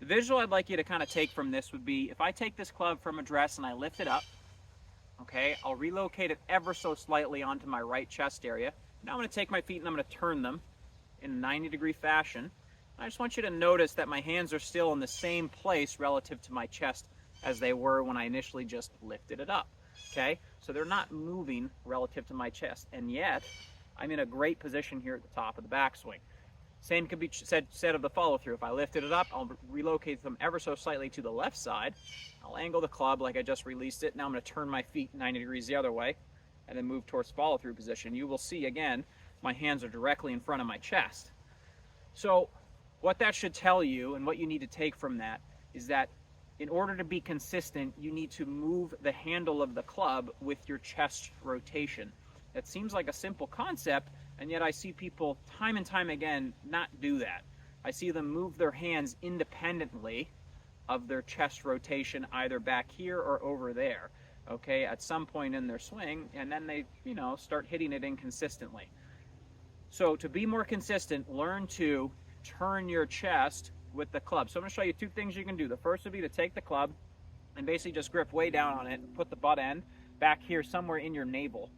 The visual I'd like you to kind of take from this would be, if I take this club from address and I lift it up, okay, I'll relocate it ever so slightly onto my right chest area. Now I'm going to take my feet and I'm going to turn them in a 90-degree fashion. I just want you to notice that my hands are still in the same place relative to my chest as they were when I initially just lifted it up. Okay, so they're not moving relative to my chest, and yet I'm in a great position here at the top of the backswing. Same could be said of the follow through. If I lifted it up, I'll relocate them ever so slightly to the left side. I'll angle the club like I just released it. Now I'm going to turn my feet 90 degrees the other way and then move towards follow through position. You will see again, my hands are directly in front of my chest. So what that should tell you, and what you need to take from that, is that in order to be consistent, you need to move the handle of the club with your chest rotation. That seems like a simple concept, and yet I see people time and time again not do that. I see them move their hands independently of their chest rotation, either back here or over there, okay, at some point in their swing, and then they, start hitting it inconsistently. So to be more consistent, learn to turn your chest with the club. So I'm going to show you two things you can do. The first would be to take the club and basically just grip way down on it and put the butt end back here somewhere in your navel.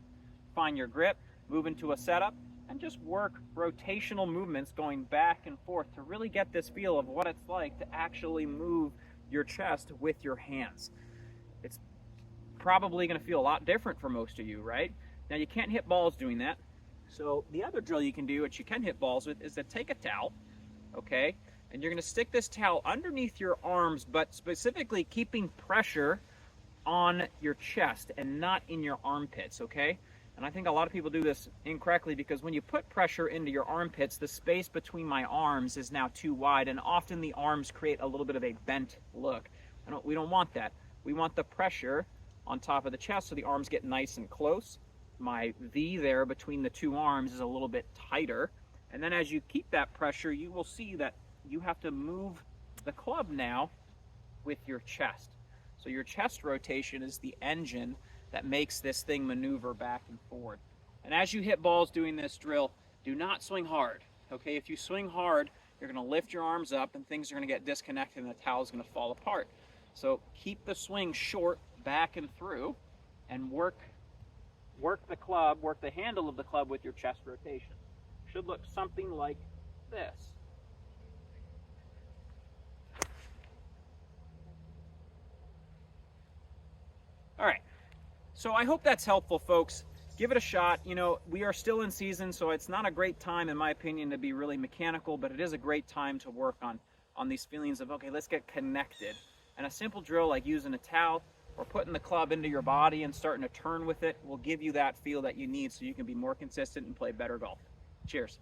Find your grip, move into a setup, and just work rotational movements going back and forth to really get this feel of what it's like to actually move your chest with your hands. It's probably going to feel a lot different for most of you, right? Now you can't hit balls doing that. So the other drill you can do, which you can hit balls with, is to take a towel, okay? And you're going to stick this towel underneath your arms, but specifically keeping pressure on your chest and not in your armpits, okay? And I think a lot of people do this incorrectly, because when you put pressure into your armpits, the space between my arms is now too wide, and often the arms create a little bit of a bent look. We don't want that. We want the pressure on top of the chest so the arms get nice and close. My V there between the two arms is a little bit tighter. And then as you keep that pressure, you will see that you have to move the club now with your chest. So your chest rotation is the engine that makes this thing maneuver back and forward. And as you hit balls doing this drill, do not swing hard. Okay, if you swing hard, you're going to lift your arms up and things are going to get disconnected and the towel is going to fall apart. So keep the swing short back and through, and work the club, work the handle of the club with your chest rotation. Should look something like this. All right, so I hope that's helpful, folks. Give it a shot. We are still in season, so it's not a great time, in my opinion, to be really mechanical, but it is a great time to work on these feelings of, okay, let's get connected. And a simple drill like using a towel or putting the club into your body and starting to turn with it will give you that feel that you need so you can be more consistent and play better golf. Cheers.